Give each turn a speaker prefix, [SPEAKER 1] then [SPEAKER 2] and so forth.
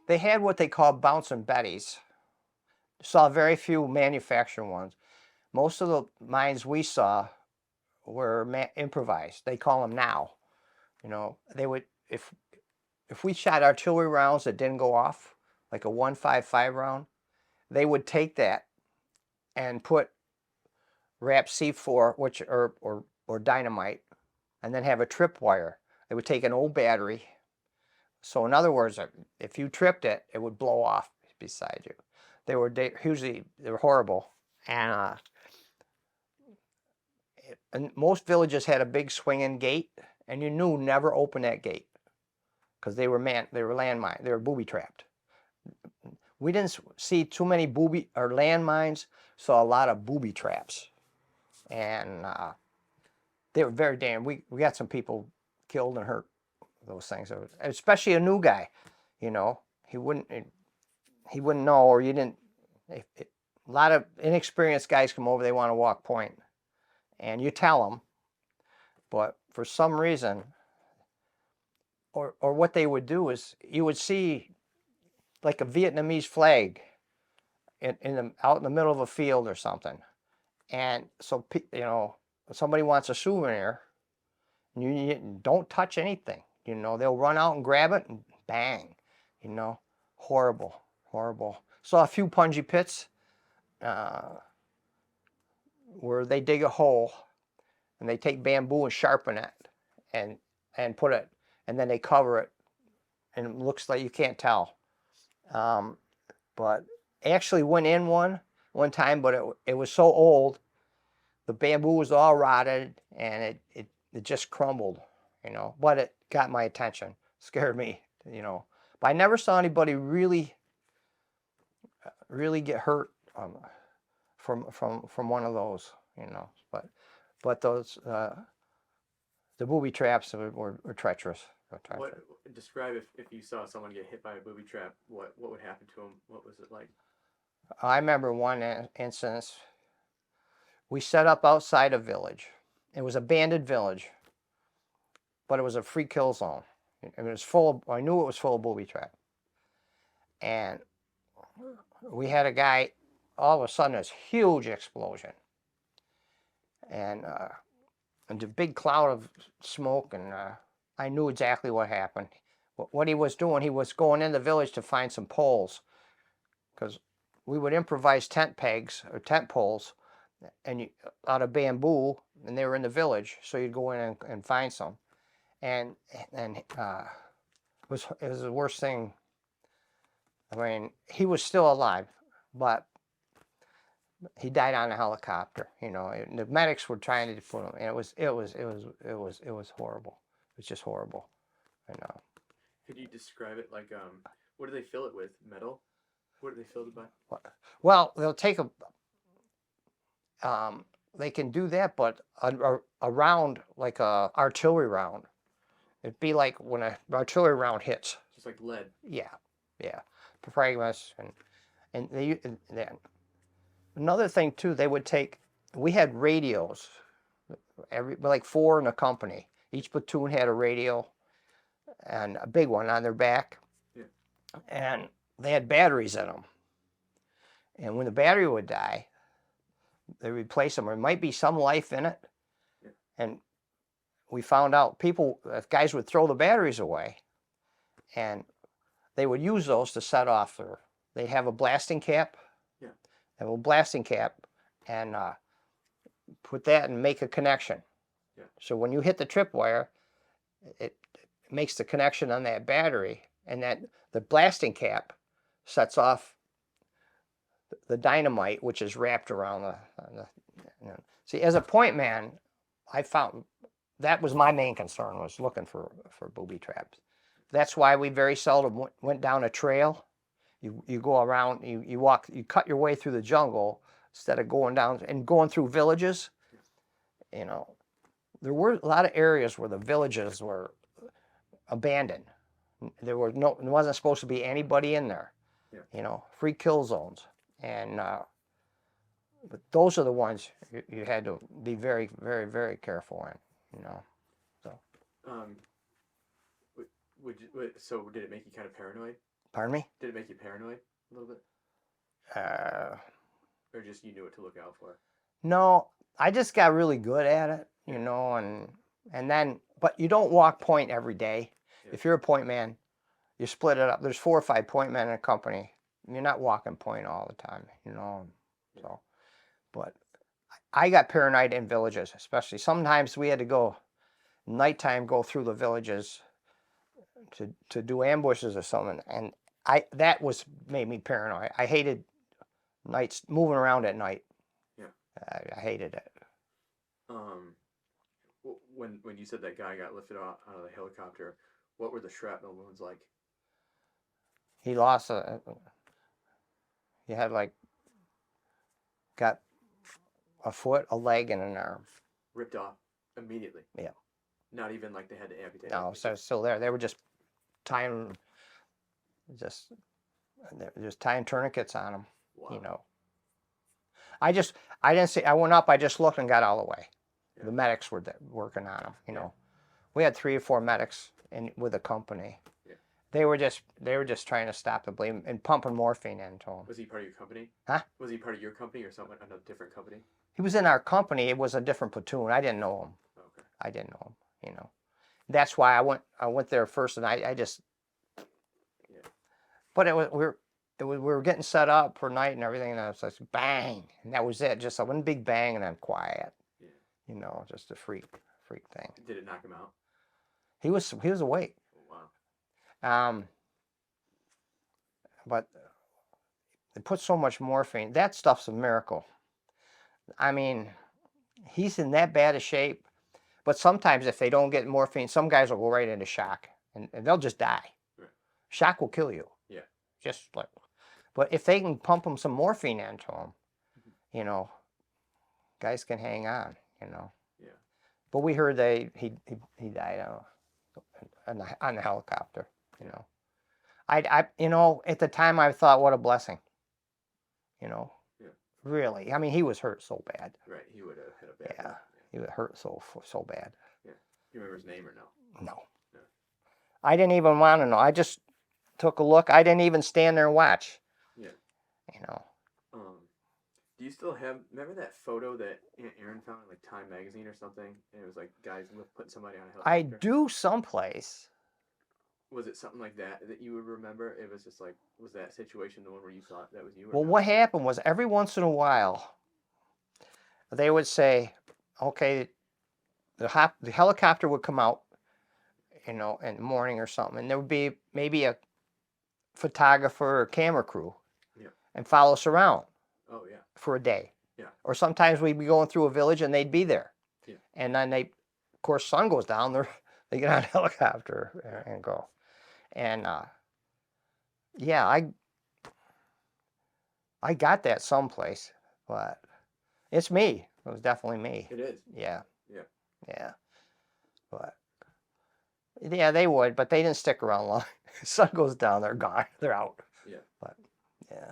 [SPEAKER 1] They had what they call bouncing betties. Saw very few manufactured ones. Most of the mines we saw were improvised. They call them now. You know, they would if we shot artillery rounds that didn't go off, like a 155 round, they would take that and put wrap C4, which or dynamite, and then have a tripwire. They would take an old battery. So in other words, if you tripped it, it would blow off beside you. They were horrible, and most villages had a big swinging gate, and you knew never open that gate because they were landmine. They were booby trapped. We didn't see too many booby or landmines. Saw a lot of booby traps, and they were very dangerous. We got some people killed and hurt. Those things, especially a new guy. You know, he wouldn't know, or you didn't. A lot of inexperienced guys come over. They want to walk point, and you tell them, but for some reason, or what they would do is you would see like a Vietnamese flag out in the middle of a field or something, and so you know somebody wants a souvenir, and you don't touch anything. You know, they'll run out and grab it and bang. You know, horrible, horrible. Saw a few Punji pits where they dig a hole and they take bamboo and sharpen it and put it, and then they cover it, and it looks like you can't tell. But actually went in one time, but it was so old, the bamboo was all rotted and it just crumbled, you know. But it got my attention, scared me, you know. But I never saw anybody really get hurt from one of those, you know. But those the booby traps were treacherous.
[SPEAKER 2] What describe if you saw someone get hit by a booby trap? What would happen to them? What was it like?
[SPEAKER 1] I remember one instance. We set up outside a village. It was an abandoned village, but it was a free kill zone. It was full of, I knew it was full of booby trap. And we had a guy, all of a sudden, this huge explosion. And a big cloud of smoke, and I knew exactly what happened. What he was doing, he was going in the village to find some poles, because we would improvise tent pegs or tent poles and out of bamboo, and they were in the village, so you'd go in and find some. And it was the worst thing. I mean, he was still alive, but he died on a helicopter. You know, the medics were trying to put him, and it was horrible. It was just horrible. You know.
[SPEAKER 2] Could you describe it like what do they fill it with? Metal? What do they fill it by?
[SPEAKER 1] Well, they'll take they can do that, but a round like a artillery round, it'd be like when an artillery round hits.
[SPEAKER 2] Just like lead.
[SPEAKER 1] Yeah, fragments and another thing too. They would take. We had radios, like 4 in a company. Each platoon had a radio, and a big one on their back.
[SPEAKER 2] Yeah.
[SPEAKER 1] And they had batteries in them. And when the battery would die, they replace them. There might be some life in it.
[SPEAKER 2] Yeah.
[SPEAKER 1] And we found out guys would throw the batteries away, and they would use those to set off they'd have a blasting cap.
[SPEAKER 2] Yeah.
[SPEAKER 1] Have a blasting cap, and put that and make a connection.
[SPEAKER 2] Yeah.
[SPEAKER 1] So when you hit the tripwire, it makes the connection on that battery, and that the blasting cap sets off the dynamite, which is wrapped around see, as a point man, I found that was my main concern, was looking for booby traps. That's why we very seldom went down a trail. You go around, you walk, you cut your way through the jungle instead of going down and going through villages. You know, there were a lot of areas where the villages were abandoned. There wasn't supposed to be anybody in there.
[SPEAKER 2] Yeah.
[SPEAKER 1] You know, free kill zones. And but those are the ones you had to be very, very, very careful in. You know, so.
[SPEAKER 2] So did it make you kind of paranoid?
[SPEAKER 1] Pardon me?
[SPEAKER 2] Did it make you paranoid a little bit, or just you knew what to look out for?
[SPEAKER 1] No, I just got really good at it, you
[SPEAKER 2] Yeah.
[SPEAKER 1] know, and then, but you don't walk point every day.
[SPEAKER 2] Yeah.
[SPEAKER 1] If you're a point man, you split it up. There's 4 or 5 point men in a company. You're not walking point all the time, you know.
[SPEAKER 2] Yeah.
[SPEAKER 1] So, but I got paranoid in villages, especially. Sometimes we had to go nighttime, go through the villages to do ambushes or something, and that made me paranoid. I hated nights, moving around at night.
[SPEAKER 2] Yeah.
[SPEAKER 1] I hated it.
[SPEAKER 2] When you said that guy got lifted out of the helicopter, what were the shrapnel wounds like?
[SPEAKER 1] He lost he had like, got a foot, a leg, and an arm.
[SPEAKER 2] Ripped off immediately.
[SPEAKER 1] Yeah.
[SPEAKER 2] Not even like they had to amputate.
[SPEAKER 1] No,
[SPEAKER 2] it.
[SPEAKER 1] so it's still there. They were just tying, just tying tourniquets on him.
[SPEAKER 2] Wow.
[SPEAKER 1] You know. I didn't see. I went up. I just looked and got out of the way.
[SPEAKER 2] Yeah.
[SPEAKER 1] The medics were there working on him. You
[SPEAKER 2] Yeah.
[SPEAKER 1] know, we had 3 or 4 medics with the company.
[SPEAKER 2] Yeah.
[SPEAKER 1] They were just trying to stop the bleeding and pumping morphine into him.
[SPEAKER 2] Was he part of your company?
[SPEAKER 1] Huh?
[SPEAKER 2] Was he part of your company or someone another different company?
[SPEAKER 1] He was in our company. It was a different platoon. I didn't know him.
[SPEAKER 2] Okay.
[SPEAKER 1] I didn't know him. You know, that's why I went there first, and I just.
[SPEAKER 2] Yeah.
[SPEAKER 1] But we were getting set up for night and everything, and it was like bang, and that was it. Just one big bang, and then quiet.
[SPEAKER 2] Yeah.
[SPEAKER 1] You know, just a freak thing.
[SPEAKER 2] Did it knock him out?
[SPEAKER 1] He was awake.
[SPEAKER 2] Wow.
[SPEAKER 1] But they put so much morphine. That stuff's a miracle. I mean, he's in that bad a shape. But sometimes if they don't get morphine, some guys will go right into shock, and they'll just die.
[SPEAKER 2] Right.
[SPEAKER 1] Shock will kill you.
[SPEAKER 2] Yeah.
[SPEAKER 1] Just like, but if they can pump them some morphine into them, you know, guys can hang on. You know.
[SPEAKER 2] Yeah.
[SPEAKER 1] But we heard he died on the helicopter. You know. You know, at the time I thought, what a blessing. You know.
[SPEAKER 2] Yeah.
[SPEAKER 1] Really, I mean, he was hurt so bad.
[SPEAKER 2] Right. He would have had a bad.
[SPEAKER 1] Yeah.
[SPEAKER 2] One.
[SPEAKER 1] He was hurt so bad.
[SPEAKER 2] Yeah. You remember his name or no?
[SPEAKER 1] No.
[SPEAKER 2] No.
[SPEAKER 1] I didn't even want to know. I just took a look. I didn't even stand there and watch.
[SPEAKER 2] Yeah.
[SPEAKER 1] You know.
[SPEAKER 2] Do you still have? Remember that photo that Aunt Erin found in like Time magazine or something? And it was like guys putting somebody on a helicopter.
[SPEAKER 1] I do someplace.
[SPEAKER 2] Was it something like that you would remember? It was just like, was that situation the one where you thought that was you? Or
[SPEAKER 1] Well,
[SPEAKER 2] not?
[SPEAKER 1] what happened was every once in a while, they would say, okay, the helicopter would come out, you know, in the morning or something, and there would be maybe a photographer or camera crew,
[SPEAKER 2] yeah,
[SPEAKER 1] and follow us around.
[SPEAKER 2] Oh yeah.
[SPEAKER 1] For a day.
[SPEAKER 2] Yeah.
[SPEAKER 1] Or sometimes we'd be going through a village and they'd be there.
[SPEAKER 2] Yeah.
[SPEAKER 1] And then of course, sun goes down. They get on a helicopter and go. And yeah, I got that someplace, but it's me. It was definitely me.
[SPEAKER 2] It is.
[SPEAKER 1] Yeah.
[SPEAKER 2] Yeah.
[SPEAKER 1] Yeah. But yeah, they would, but they didn't stick around long. Sun goes down, they're gone. They're out.
[SPEAKER 2] Yeah.
[SPEAKER 1] But yeah.